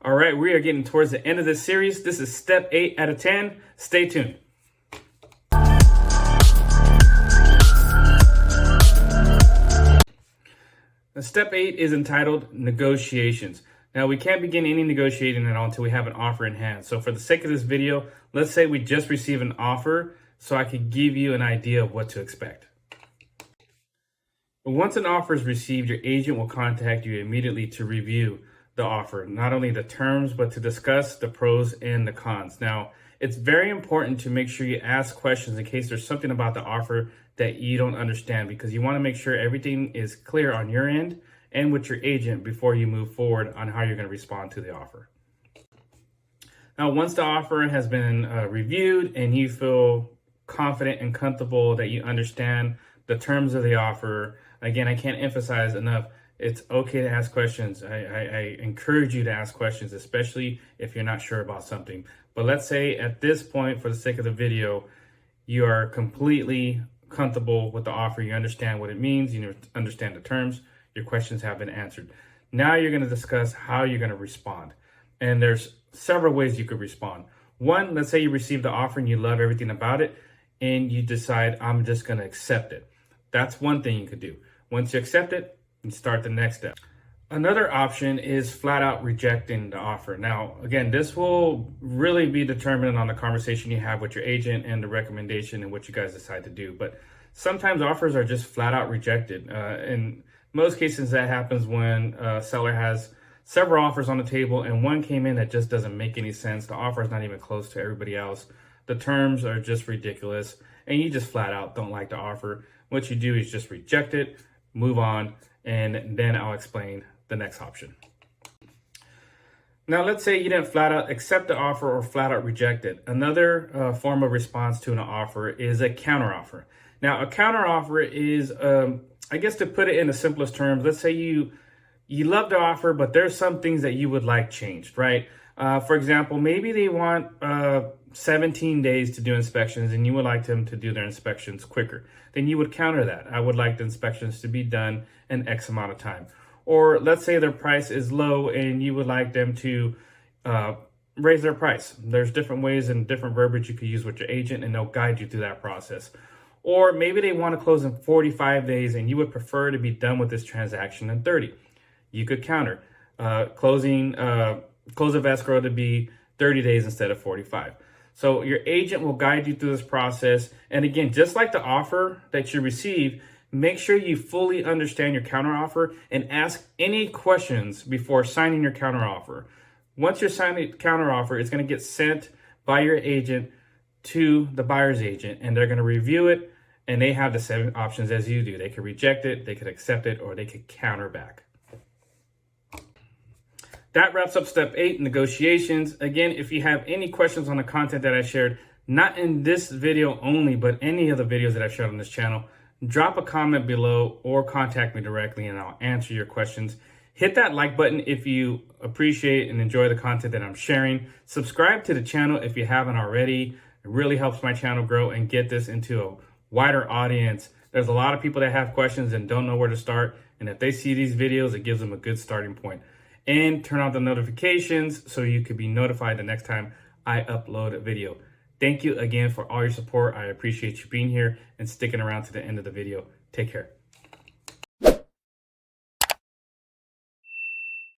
All right, we are getting towards the end of this series. This is step 8 out of 10. Stay tuned. Step 8 is entitled Negotiations. Now, we can't begin any negotiating at all until we have an offer in hand. So for the sake of this video, let's say we just received an offer so I could give you an idea of what to expect. Once an offer is received, your agent will contact you immediately to review the offer, not only the terms, but to discuss the pros and the cons. Now, it's very important to make sure you ask questions in case there's something about the offer that you don't understand, because you want to make sure everything is clear on your end and with your agent before you move forward on how you're going to respond to the offer. Now, once the offer has been reviewed and you feel confident and comfortable that you understand the terms of the offer, again, I can't emphasize enough, it's okay to ask questions. I encourage you to ask questions, especially if you're not sure about something. But let's say at this point, for the sake of the video, you are completely comfortable with the offer. You understand what it means. You understand the terms. Your questions have been answered. Now you're going to discuss how you're going to respond. And there's several ways you could respond. One, let's say you received the offer and you love everything about it and you decide, I'm just going to accept it. That's one thing you could do. Once you accept it, you start the next step. Another option is flat out rejecting the offer. Now, again, this will really be determined on the conversation you have with your agent and the recommendation and what you guys decide to do. But sometimes offers are just flat out rejected. In most cases, that happens when a seller has several offers on the table and one came in that just doesn't make any sense. The offer is not even close to everybody else. The terms are just ridiculous and you just flat out don't like the offer. What you do is just reject it, move on, and then I'll explain the next option. Now, let's say you didn't flat out accept the offer or flat out reject it. Another form of response to an offer is a counteroffer. Now, a counteroffer is, I guess to put it in the simplest terms, let's say you love the offer, but there's some things that you would like changed, right? For example, maybe they want 17 days to do inspections and you would like them to do their inspections quicker. Then you would counter that. I would like the inspections to be done in X amount of time. Or let's say their price is low and you would like them to raise their price. There's different ways and different verbiage you could use with your agent and they'll guide you through that process. Or maybe they want to close in 45 days and you would prefer to be done with this transaction in 30. You could counter close of escrow to be 30 days instead of 45. So your agent will guide you through this process. And again, just like the offer that you receive, make sure you fully understand your counteroffer and ask any questions before signing your counteroffer. Once you're signing the counteroffer, it's going to get sent by your agent to the buyer's agent and they're going to review it and they have the same options as you do. They could reject it, they could accept it, or they could counter back. That wraps up step 8, negotiations. Again, if you have any questions on the content that I shared, not in this video only, but any of the videos that I've shared on this channel, drop a comment below or contact me directly and I'll answer your questions. Hit that like button if you appreciate and enjoy the content that I'm sharing. Subscribe to the channel if you haven't already. It really helps my channel grow and get this into a wider audience. There's a lot of people that have questions and don't know where to start. And if they see these videos, it gives them a good starting point. And turn on the notifications so you could be notified the next time I upload a video. Thank you again for all your support. I appreciate you being here and sticking around to the end of the video. Take care.